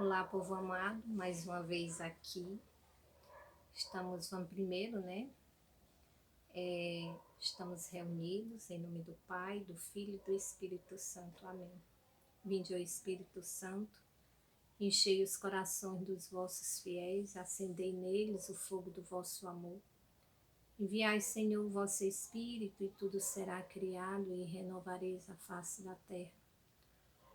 Olá, povo amado, mais uma vez aqui. Vamos primeiro, né? Estamos reunidos em nome do Pai, do Filho e do Espírito Santo. Amém. Vinde, ó Espírito Santo, enchei os corações dos vossos fiéis, acendei neles o fogo do vosso amor. Enviai, Senhor, o vosso Espírito, e tudo será criado, e renovareis a face da terra.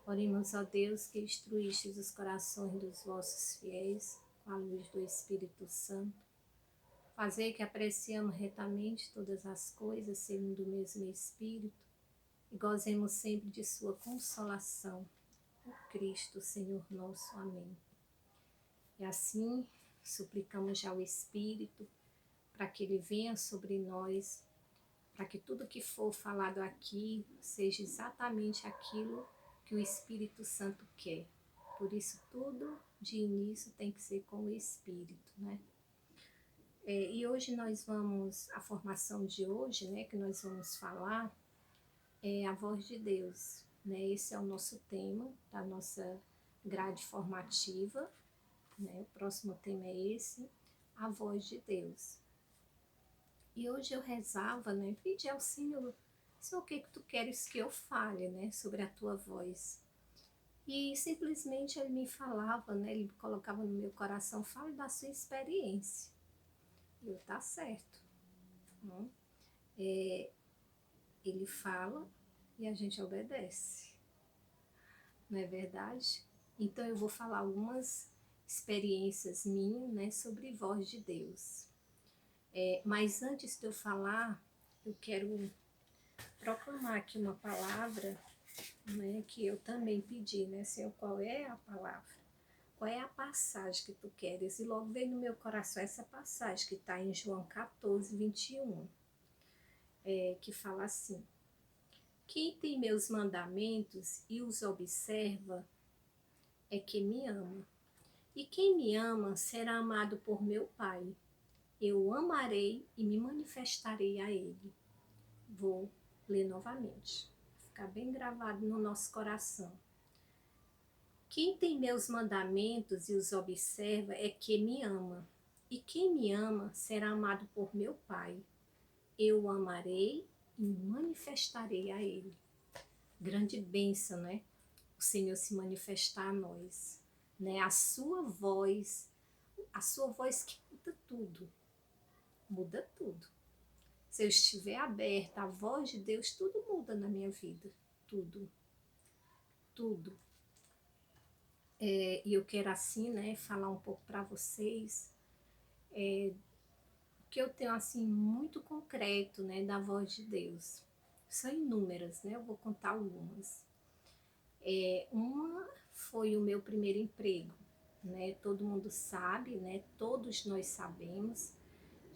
Oremos, ó Deus, que instruístes os corações dos vossos fiéis com a luz do Espírito Santo. Fazei que apreciemos retamente todas as coisas segundo o mesmo Espírito e gozemos sempre de sua consolação. Por Cristo, Senhor nosso. Amém. E assim, suplicamos já ao Espírito para que ele venha sobre nós, para que tudo que for falado aqui seja exatamente aquilo que o Espírito Santo quer. Por isso, tudo de início tem que ser com o Espírito, né? E hoje a formação de hoje, né, que nós vamos falar, é a voz de Deus, né? Esse é o nosso tema da nossa grade formativa, né? O próximo tema é esse, a voz de Deus. E hoje eu rezava, né, pedi ao Senhor, o que tu queres que eu fale, né, sobre a tua voz? E simplesmente ele me falava, né, ele colocava no meu coração, fale da sua experiência. E eu, tá certo. Né? Ele fala e a gente obedece, não é verdade? Então eu vou falar algumas experiências minhas, né, sobre voz de Deus. Mas antes de eu falar, eu quero proclamar aqui uma palavra, né, que eu também pedi, né, Senhor, qual é a palavra? Qual é a passagem que tu queres? E logo veio no meu coração essa passagem que está em João 14, 21, que fala assim: quem tem meus mandamentos e os observa é que me ama. E quem me ama será amado por meu Pai. Eu o amarei e me manifestarei a ele. Vou ler novamente. Ficar bem gravado no nosso coração. Quem tem meus mandamentos e os observa é que me ama. E quem me ama será amado por meu Pai. Eu o amarei e me manifestarei a ele. Grande bênção, né? O Senhor se manifestar a nós, né? A sua voz que muda tudo. Se eu estiver aberta à voz de Deus, tudo muda na minha vida, tudo, tudo. E eu quero assim, né, falar um pouco para vocês, que eu tenho assim muito concreto, né, da voz de Deus. São inúmeras, né? Eu vou contar algumas. Uma foi o meu primeiro emprego, né? Todo mundo sabe, né? Todos nós sabemos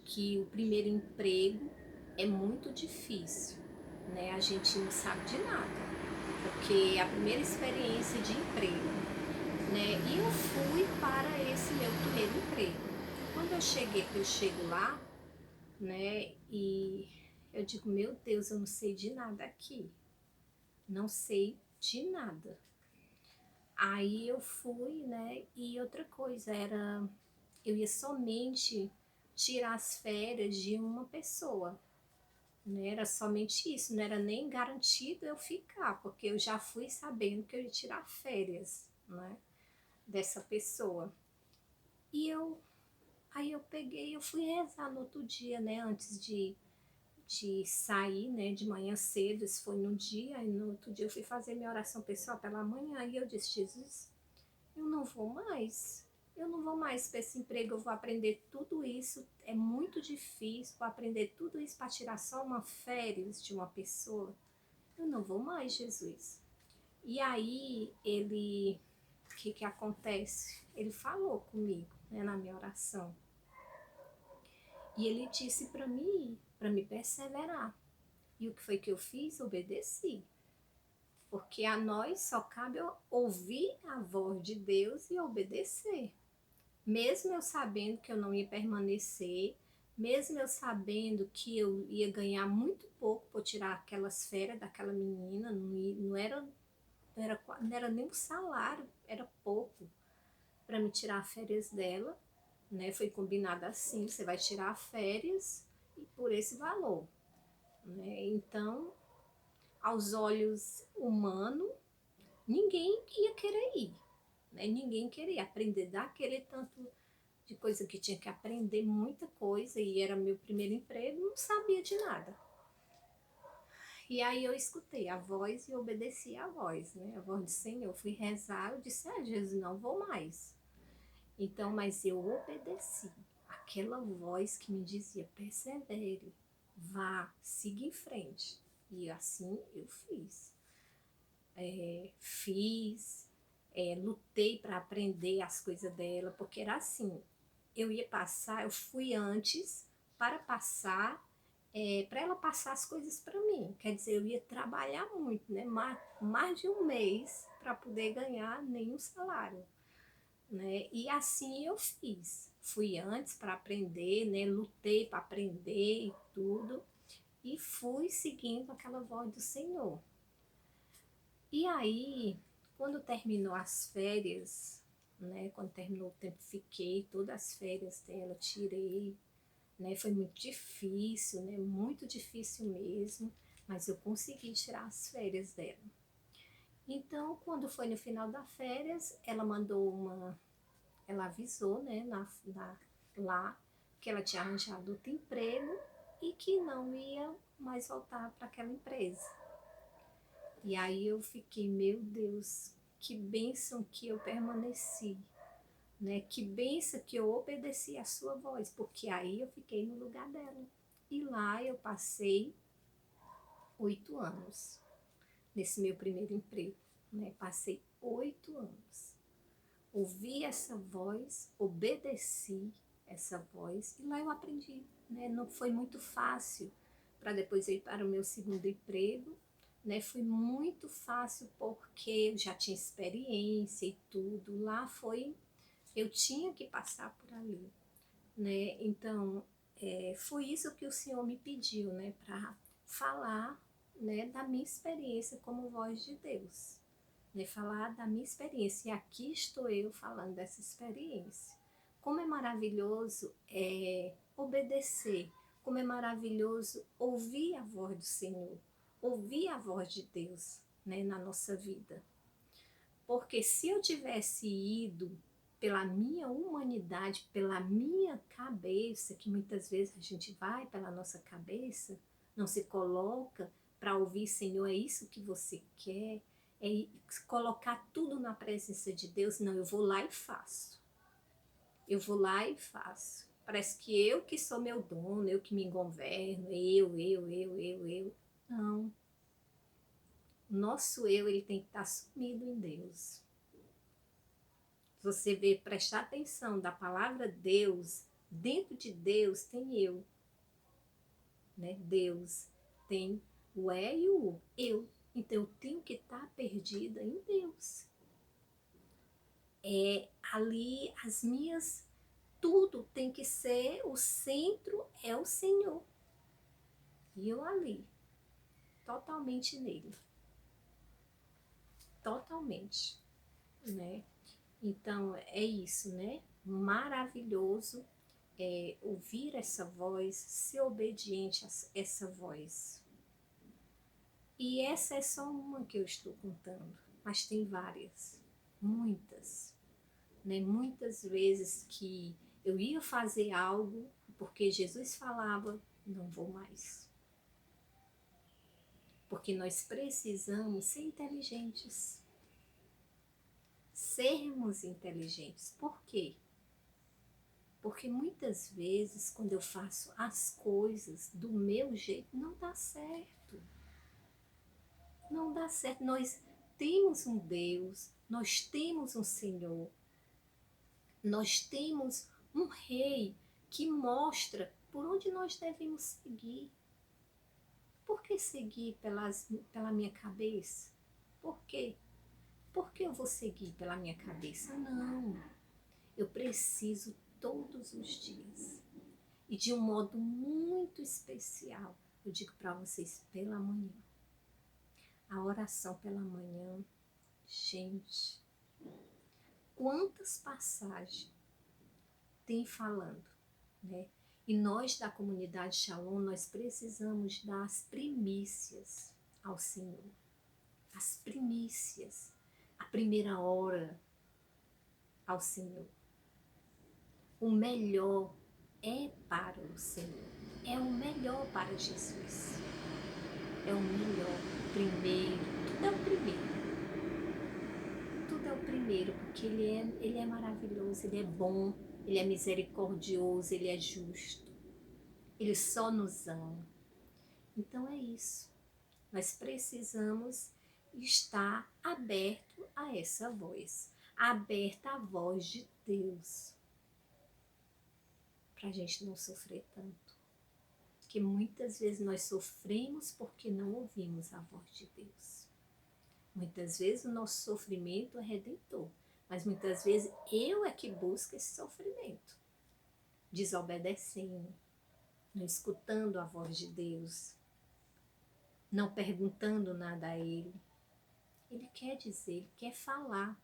que o primeiro emprego é muito difícil, né? A gente não sabe de nada, porque é a primeira experiência de emprego, né? E eu fui para esse meu primeiro emprego. Quando eu chego lá, né? E eu digo, meu Deus, eu não sei de nada aqui, não sei de nada. Aí eu fui, né? E outra coisa eu ia somente tirar as férias de uma pessoa, né? Era somente isso, não era nem garantido eu ficar, porque eu já fui sabendo que eu ia tirar férias, né? Dessa pessoa. Aí eu peguei, eu fui rezar no outro dia, né? Antes de sair, né, de manhã cedo, isso foi no dia, e no outro dia eu fui fazer minha oração pessoal pela manhã, e eu disse, Jesus, eu não vou mais para esse emprego, eu vou aprender tudo isso, é muito difícil, vou aprender tudo isso para tirar só uma férias de uma pessoa, eu não vou mais, Jesus. E aí, o que acontece? Ele falou comigo, né, na minha oração, e ele disse para me perseverar. E o que foi que eu fiz? Obedeci. Porque a nós só cabe ouvir a voz de Deus e obedecer. Mesmo eu sabendo que eu não ia permanecer, mesmo eu sabendo que eu ia ganhar muito pouco por tirar aquelas férias daquela menina, não era nem um salário, era pouco. tirar férias dela, né? Foi combinado assim, você vai tirar férias e por esse valor, né? Então, aos olhos humanos, ninguém ia querer ir, né? Ninguém queria aprender daquele tanto de coisa que tinha que aprender, muita coisa, e era meu primeiro emprego, não sabia de nada. E aí eu escutei a voz e obedeci a voz, né? A voz do Senhor. Eu fui rezar, eu disse, Jesus, não vou mais. Então, mas eu obedeci aquela voz que me dizia, persevere, vá, siga em frente. E assim eu fiz. Lutei para aprender as coisas dela, porque era assim, eu fui antes para passar, para ela passar as coisas para mim. Quer dizer, eu ia trabalhar muito, né? Mais de um mês para poder ganhar nenhum salário, né? E assim eu fiz. Fui antes para aprender, né? Lutei para aprender e tudo, e fui seguindo aquela voz do Senhor. E aí, quando terminou as férias, né? Quando terminou o tempo, fiquei todas as férias dela, tirei, né? Foi muito difícil, né? Muito difícil mesmo, mas eu consegui tirar as férias dela. Então, quando foi no final das férias, ela avisou, né? Lá que ela tinha arranjado outro emprego e que não ia mais voltar para aquela empresa. E aí eu fiquei, meu Deus, que bênção que eu permaneci, né? Que bênção que eu obedeci a sua voz, porque aí eu fiquei no lugar dela. E lá eu passei 8 anos nesse meu primeiro emprego, né? Passei 8 anos. Ouvi essa voz, obedeci essa voz e lá eu aprendi, né? Não foi muito fácil para depois ir para o meu segundo emprego, né? Foi muito fácil porque eu já tinha experiência e tudo. Lá eu tinha que passar por ali, né? Então, foi isso que o Senhor me pediu, né? Para falar, né? Da minha experiência como voz de Deus, né? Falar da minha experiência. E aqui estou eu falando dessa experiência. Como é maravilhoso obedecer, como é maravilhoso ouvir a voz do Senhor, ouvir a voz de Deus, né? Na nossa vida. Porque se eu tivesse ido pela minha humanidade, pela minha cabeça, que muitas vezes a gente vai pela nossa cabeça, não se coloca para ouvir, Senhor, é isso que você quer, é colocar tudo na presença de Deus. Não, eu vou lá e faço. Eu vou lá e faço. Parece que eu que sou meu dono, eu que me governo, eu. Não. O nosso eu, ele tem que estar sumido em Deus. Você vê, prestar atenção da palavra Deus, dentro de Deus tem eu, né? Deus tem o e o eu. Então eu tenho que estar perdida em Deus. Ali tudo tem que ser, o centro é o Senhor. E eu ali, totalmente nele. Totalmente, né? Então é isso, né? Maravilhoso ouvir essa voz, ser obediente a essa voz. E essa é só uma que eu estou contando, mas tem várias, muitas, né? Muitas vezes que eu ia fazer algo porque Jesus falava, não vou mais. Porque nós precisamos ser inteligentes. Sermos inteligentes. Por quê? Porque muitas vezes, quando eu faço as coisas do meu jeito, não dá certo. Não dá certo. Nós temos um Deus, nós temos um Senhor, nós temos um Rei que mostra por onde nós devemos seguir. Por que seguir pela minha cabeça? Por quê? Por que eu vou seguir pela minha cabeça? Não. Eu preciso todos os dias. E de um modo muito especial, eu digo para vocês, pela manhã. A oração pela manhã, gente, quantas passagens tem falando, né? E nós da comunidade Shalom, nós precisamos dar as primícias ao Senhor. As primícias, a primeira hora ao Senhor. O melhor é para o Senhor. É o melhor para Jesus. É o melhor, o primeiro, tudo é o primeiro. Tudo é o primeiro, porque ele é maravilhoso, ele é bom, ele é misericordioso, ele é justo. Ele só nos ama. Então é isso. Nós precisamos estar aberto a essa voz. Aberta à voz de Deus. Para a gente não sofrer tanto. Porque muitas vezes nós sofremos porque não ouvimos a voz de Deus. Muitas vezes o nosso sofrimento é redentor. Mas muitas vezes eu é que busco esse sofrimento. Desobedecendo. Não escutando a voz de Deus. Não perguntando nada a Ele. Ele quer dizer, Ele quer falar.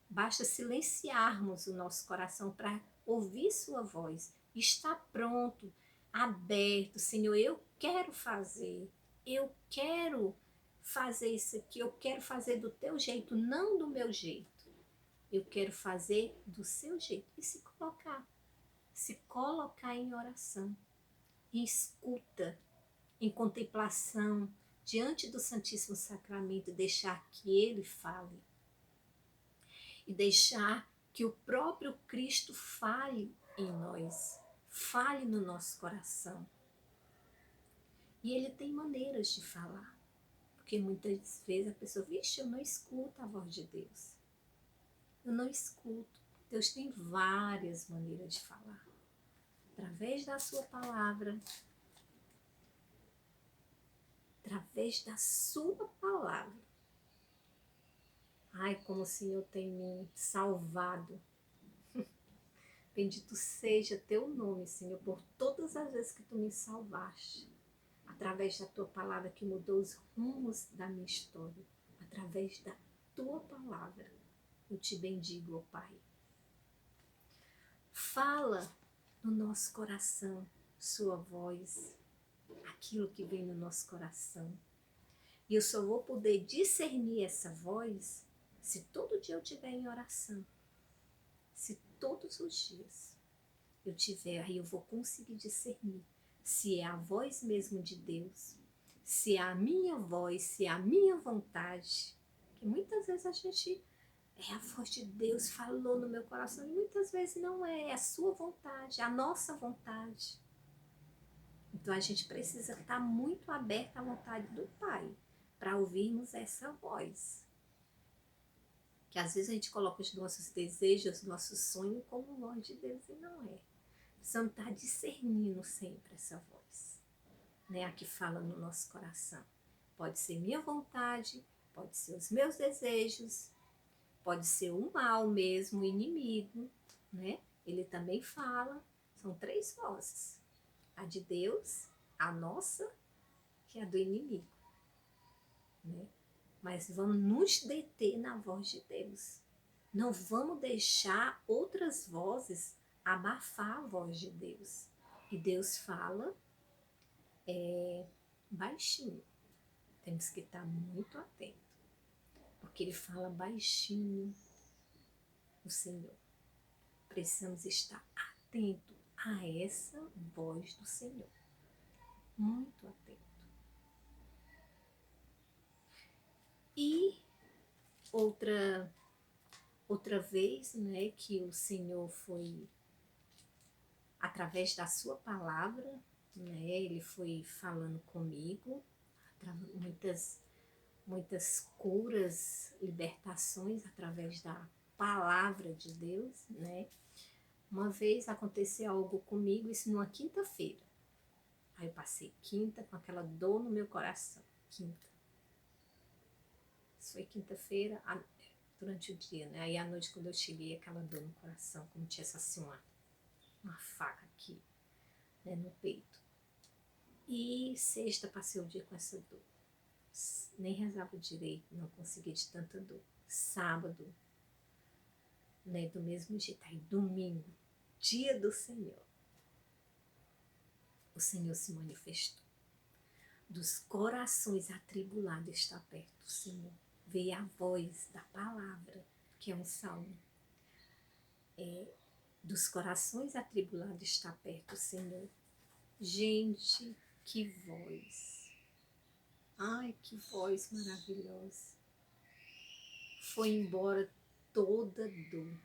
Basta silenciarmos o nosso coração para ouvir sua voz. Está pronto, aberto. Senhor, eu quero fazer isso aqui, eu quero fazer do teu jeito, não do meu jeito. Eu quero fazer do seu jeito. E se colocar em oração, em escuta, em contemplação, diante do Santíssimo Sacramento, deixar que Ele fale. E deixar que o próprio Cristo fale em nós, fale no nosso coração. E Ele tem maneiras de falar. Porque muitas vezes a pessoa, vixe, eu não escuto a voz de Deus. Eu não escuto. Deus tem várias maneiras de falar. Através da sua palavra. Através da sua palavra. Ai, como o Senhor tem me salvado. Bendito seja teu nome, Senhor, por todas as vezes que tu me salvaste. Através da tua palavra que mudou os rumos da minha história. Através da tua palavra. Eu te bendigo, ó Pai. Fala no nosso coração, sua voz, aquilo que vem no nosso coração. E eu só vou poder discernir essa voz se todo dia eu estiver em oração. Se todos os dias eu tiver, aí eu vou conseguir discernir se é a voz mesmo de Deus, se é a minha voz, se é a minha vontade. Porque muitas vezes a gente, a voz de Deus falou no meu coração, e muitas vezes não é a sua vontade, a nossa vontade. Então a gente precisa estar muito aberto à vontade do Pai, para ouvirmos essa voz. Que às vezes a gente coloca os nossos desejos, nossos sonhos como voz de Deus, e não é. Precisamos estar discernindo sempre essa voz, né? A que fala no nosso coração. Pode ser minha vontade, pode ser os meus desejos, pode ser o mal mesmo, o inimigo, né? Ele também fala. São 3 vozes. A de Deus, a nossa, que é a do inimigo, né? Mas vamos nos deter na voz de Deus. Não vamos deixar outras vozes abafar a voz de Deus. E Deus fala baixinho. Temos que estar muito atentos. Porque Ele fala baixinho, o Senhor. Precisamos estar atentos a essa voz do Senhor. Muito atento. E outra vez, né, que o Senhor foi, através da sua palavra, né, Ele foi falando comigo, muitas curas, libertações através da palavra de Deus, né. Uma vez aconteceu algo comigo, isso numa quinta-feira. Aí eu passei quinta com aquela dor no meu coração, quinta. Isso foi quinta-feira, durante o dia, né? Aí à noite, quando eu cheguei, aquela dor no coração, como tivesse assim uma faca aqui, né, no peito. E sexta passei o dia com essa dor. Nem rezava direito, não conseguia de tanta dor. Sábado, né? Do mesmo jeito. Aí domingo, dia do Senhor, o Senhor se manifestou. Dos corações atribulados está perto do Senhor. Veio a voz da palavra, que é um salmo. Dos corações atribulados está perto do Senhor. Gente, que voz! Ai, que voz maravilhosa! Foi embora toda dor.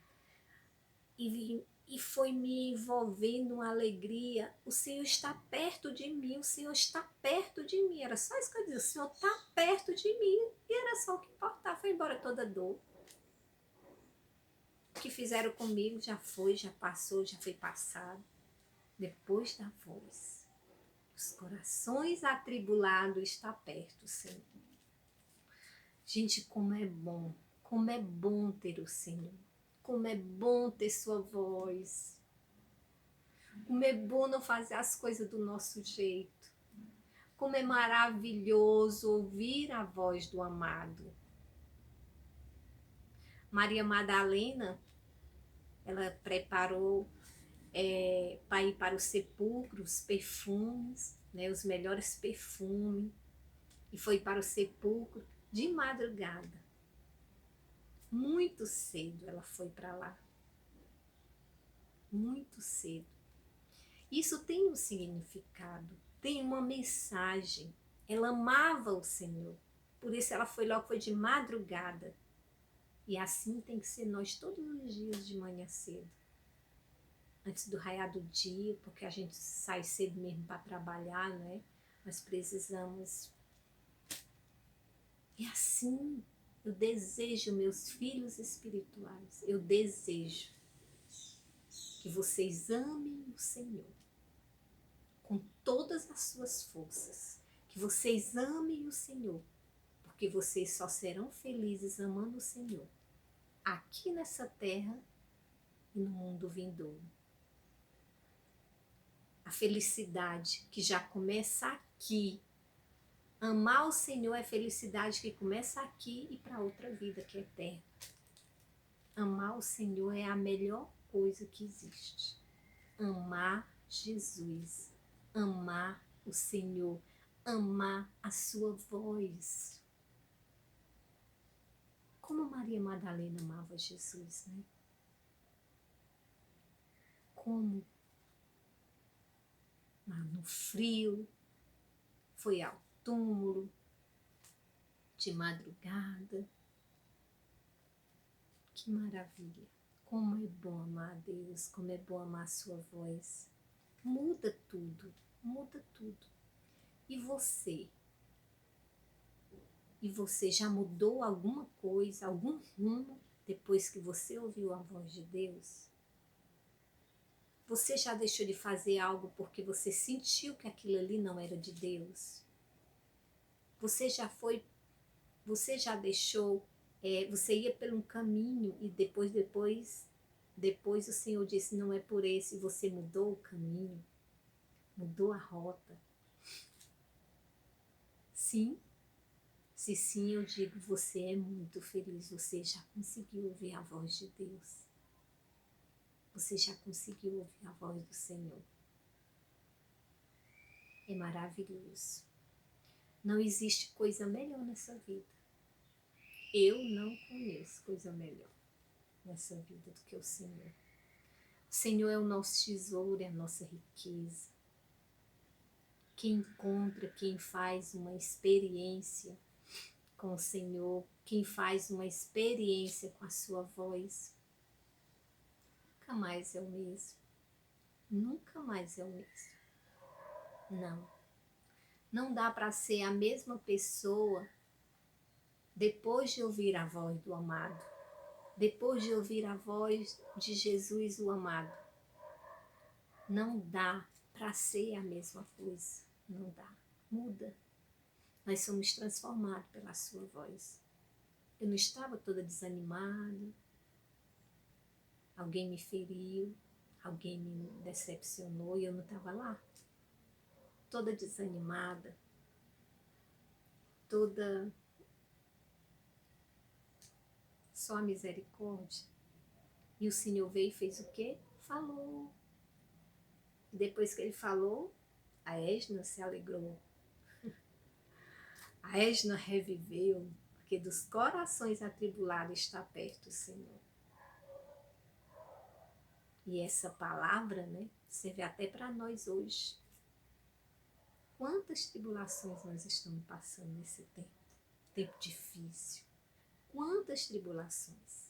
E foi me envolvendo uma alegria. O Senhor está perto de mim, o Senhor está perto de mim. Era só isso que eu dizia, o Senhor está perto de mim. E era só o que importava, foi embora toda dor. O que fizeram comigo já foi, já passou, já foi passado. Depois da voz, os corações atribulados está perto, Senhor. Gente, como é bom ter o Senhor. Como é bom ter sua voz. Como é bom não fazer as coisas do nosso jeito. Como é maravilhoso ouvir a voz do amado. Maria Madalena, ela preparou para ir para o sepulcro os perfumes, né, os melhores perfumes. E foi para o sepulcro de madrugada. Muito cedo ela foi para lá. Muito cedo. Isso tem um significado, tem uma mensagem. Ela amava o Senhor. Por isso ela foi logo, foi de madrugada. E assim tem que ser nós todos os dias de manhã cedo. Antes do raiar do dia, porque a gente sai cedo mesmo para trabalhar, né? Nós precisamos. E assim, eu desejo, meus filhos espirituais, eu desejo que vocês amem o Senhor com todas as suas forças. Que vocês amem o Senhor, porque vocês só serão felizes amando o Senhor, aqui nessa terra e no mundo vindouro. A felicidade que já começa aqui. Amar o Senhor é felicidade que começa aqui e para outra vida que é eterna. Amar o Senhor é a melhor coisa que existe. Amar Jesus, amar o Senhor, amar a sua voz. Como Maria Madalena amava Jesus, né? Como no frio, foi ao túmulo, de madrugada. Que maravilha! Como é bom amar a Deus, como é bom amar a sua voz. Muda tudo, muda tudo. E você? E você já mudou alguma coisa, algum rumo, depois que você ouviu a voz de Deus? Você já deixou de fazer algo porque você sentiu que aquilo ali não era de Deus? Você já deixou, você ia por um caminho e depois o Senhor disse, não é por esse, e você mudou o caminho, mudou a rota. Sim? Se sim, eu digo, você é muito feliz, você já conseguiu ouvir a voz de Deus. Você já conseguiu ouvir a voz do Senhor. É maravilhoso. Não existe coisa melhor nessa vida. Eu não conheço coisa melhor nessa vida do que o Senhor. O Senhor é o nosso tesouro, é a nossa riqueza. Quem encontra, quem faz uma experiência com o Senhor, quem faz uma experiência com a sua voz, nunca mais é o mesmo. Nunca mais é o mesmo. Não. Não dá para ser a mesma pessoa depois de ouvir a voz do amado. Depois de ouvir a voz de Jesus, o amado. Não dá para ser a mesma coisa. Não dá. Muda. Nós somos transformados pela sua voz. Eu não estava toda desanimada. Alguém me feriu. Alguém me decepcionou e eu não estava lá. Toda desanimada. Toda só a misericórdia. E o Senhor veio e fez o quê? Falou. E depois que ele falou, a Esna se alegrou. A Esna reviveu, porque dos corações atribulados está perto o Senhor. E essa palavra, né, serve até para nós hoje. Quantas tribulações nós estamos passando nesse tempo? Tempo difícil. Quantas tribulações.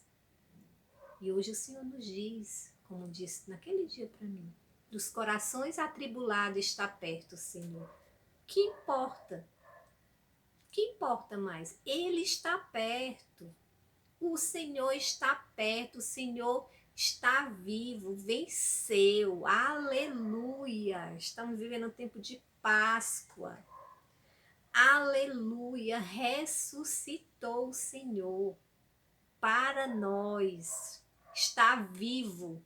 E hoje o Senhor nos diz, como disse naquele dia para mim, dos corações atribulados está perto o Senhor. Que importa? Que importa mais? Ele está perto. O Senhor está perto, o Senhor está vivo, venceu. Aleluia! Estamos vivendo um tempo de Páscoa. Aleluia! Ressuscitou o Senhor para nós. Está vivo.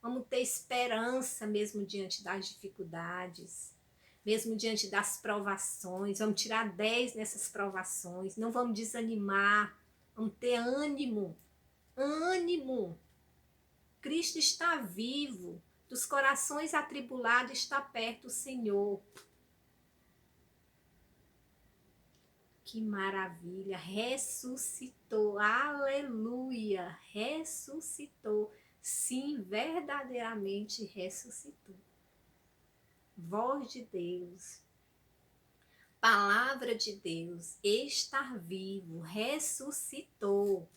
Vamos ter esperança mesmo diante das dificuldades, mesmo diante das provações. Vamos tirar 10 nessas provações. Não vamos desanimar. Vamos ter ânimo. Ânimo. Cristo está vivo. Dos corações atribulados está perto o Senhor. Que maravilha. Ressuscitou. Aleluia. Ressuscitou. Sim, verdadeiramente ressuscitou. Voz de Deus. Palavra de Deus. Estar vivo. Ressuscitou.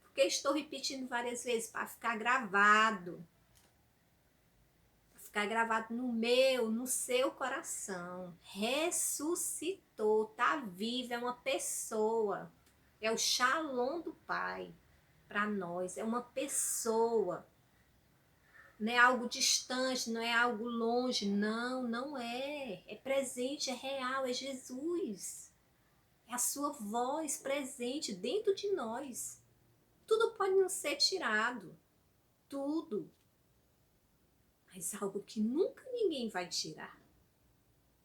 Porque estou repetindo várias vezes para ficar gravado. Para ficar gravado no meu, no seu coração. Ressuscitou, está vivo, é uma pessoa. É o Shalom do Pai para nós, é uma pessoa. Não é algo distante, não é algo longe, não é. É presente, é real, é Jesus. É a sua voz presente dentro de nós. Tudo pode não ser tirado, tudo. Mas algo que nunca ninguém vai tirar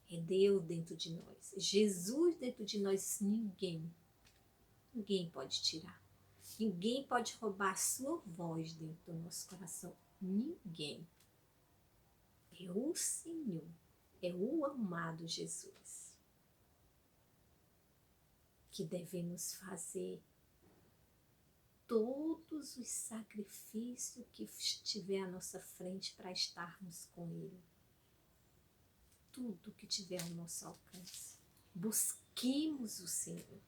é Deus dentro de nós. Jesus dentro de nós, ninguém pode tirar. Ninguém pode roubar a sua voz dentro do nosso coração. Ninguém. É o Senhor, é o amado Jesus que devemos fazer todos os sacrifícios que estiver à nossa frente para estarmos com Ele. Tudo que tiver ao nosso alcance. Busquemos o Senhor.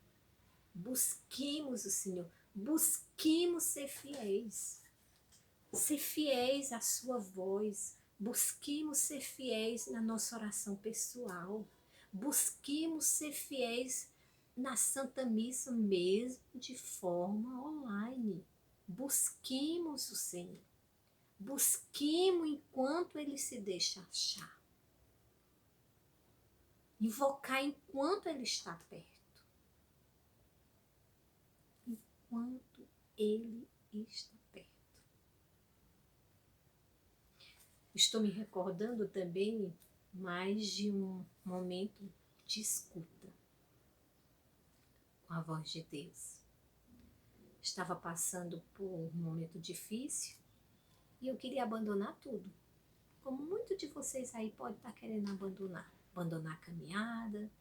Busquemos o Senhor. Busquemos ser fiéis. Ser fiéis à sua voz. Busquemos ser fiéis na nossa oração pessoal. Busquemos ser fiéis na Santa Missa mesmo de forma online. Busquemos o Senhor. Busquemos enquanto Ele se deixa achar. Invocar enquanto Ele está perto. Enquanto Ele está perto. Estou me recordando também mais de um momento de escuta com a voz de Deus. Estava passando por um momento difícil e eu queria abandonar tudo. Como muitos de vocês aí podem estar querendo abandonar. Abandonar a caminhada.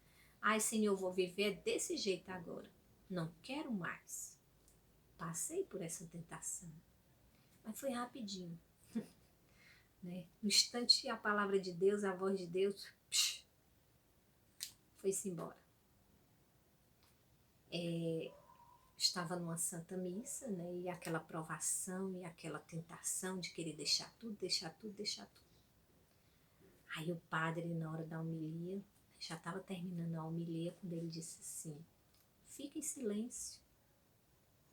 Ai, Senhor, eu vou viver desse jeito agora. Não quero mais. Passei por essa tentação. Mas foi rapidinho. Né? No instante, a palavra de Deus, a voz de Deus, foi-se embora. Estava numa Santa Missa, né? E aquela provação e aquela tentação de querer deixar tudo, deixar tudo, deixar tudo. Aí o padre, na hora da homilia, já estava terminando a homilia, quando ele disse assim: fica em silêncio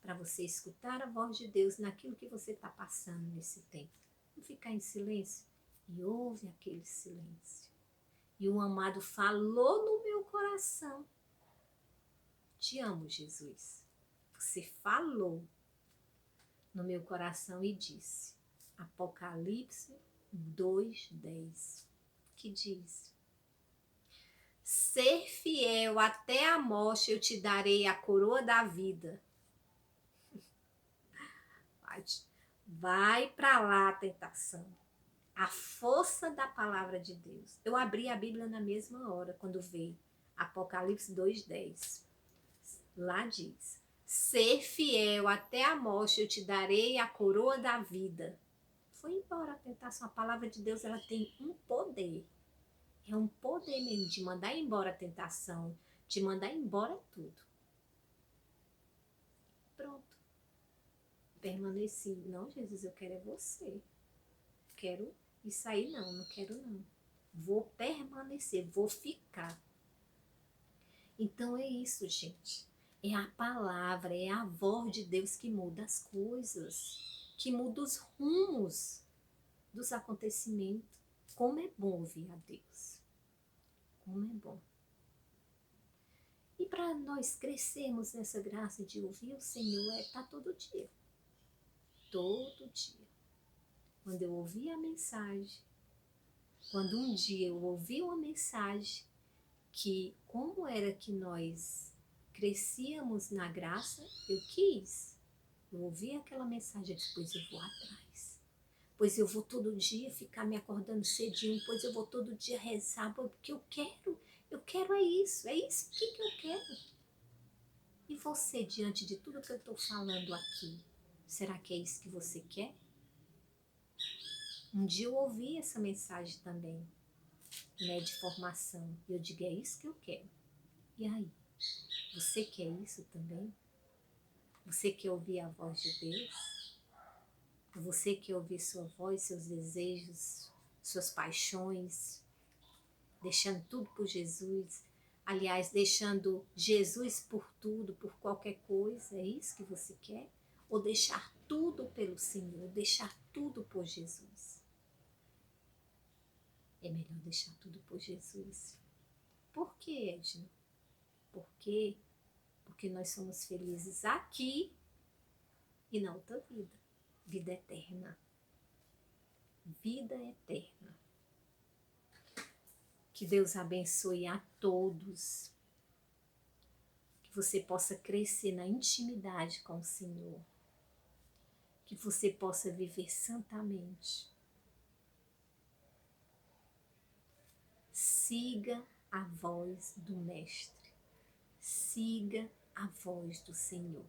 para você escutar a voz de Deus naquilo que você está passando nesse tempo. Não ficar em silêncio. E houve aquele silêncio. E o amado falou no meu coração: te amo, Jesus. Você falou no meu coração e disse, Apocalipse 2:10, que diz: ser fiel até a morte, eu te darei a coroa da vida. Vai para lá a tentação. A força da palavra de Deus. Eu abri a Bíblia na mesma hora, quando veio Apocalipse 2:10. Lá diz: ser fiel até a morte, eu te darei a coroa da vida. Foi embora a tentação. A palavra de Deus, ela tem um poder. É um poder mesmo de mandar embora a tentação, de mandar embora tudo. Pronto. Permaneci. Não, Jesus, eu quero é você. Quero isso aí não, não quero não. Vou permanecer, vou ficar. Então é isso, gente. É a palavra, é a voz de Deus que muda as coisas, que muda os rumos dos acontecimentos. Como é bom ouvir a Deus. Como é bom. E para nós crescermos nessa graça de ouvir o Senhor, é estar todo dia. Todo dia. Quando eu ouvi a mensagem, quando um dia eu ouvi uma mensagem que como era que nós crescíamos na graça, eu quis. Eu ouvi aquela mensagem, depois eu vou atrás. Pois eu vou todo dia ficar me acordando cedinho, pois eu vou todo dia rezar, porque eu quero é isso que eu quero. E você, diante de tudo que eu estou falando aqui, será que é isso que você quer? Um dia eu ouvi essa mensagem também, né, de formação, e eu digo, é isso que eu quero. E aí, você quer isso também? Você quer ouvir a voz de Deus? Você quer ouvir sua voz, seus desejos, suas paixões, deixando tudo por Jesus? Aliás, deixando Jesus por tudo, por qualquer coisa, é isso que você quer? Ou deixar tudo pelo Senhor, deixar tudo por Jesus? É melhor deixar tudo por Jesus. Por quê, Edna? Por quê? Porque nós somos felizes aqui e na outra vida. Vida eterna. Vida eterna. Que Deus abençoe a todos. Que você possa crescer na intimidade com o Senhor. Que você possa viver santamente. Siga a voz do Mestre. Siga a voz do Senhor.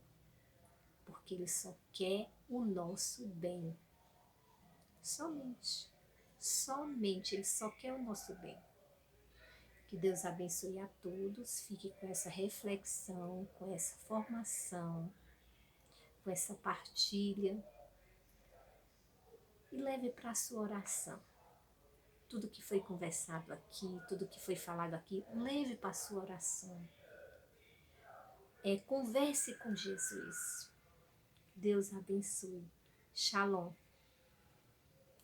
Porque Ele só quer o nosso bem. Somente. Somente. Ele só quer o nosso bem. Que Deus abençoe a todos. Fique com essa reflexão, com essa formação, com essa partilha. E leve para a sua oração. Tudo que foi conversado aqui, tudo que foi falado aqui, leve para a sua oração. Converse com Jesus. Deus abençoe. Shalom.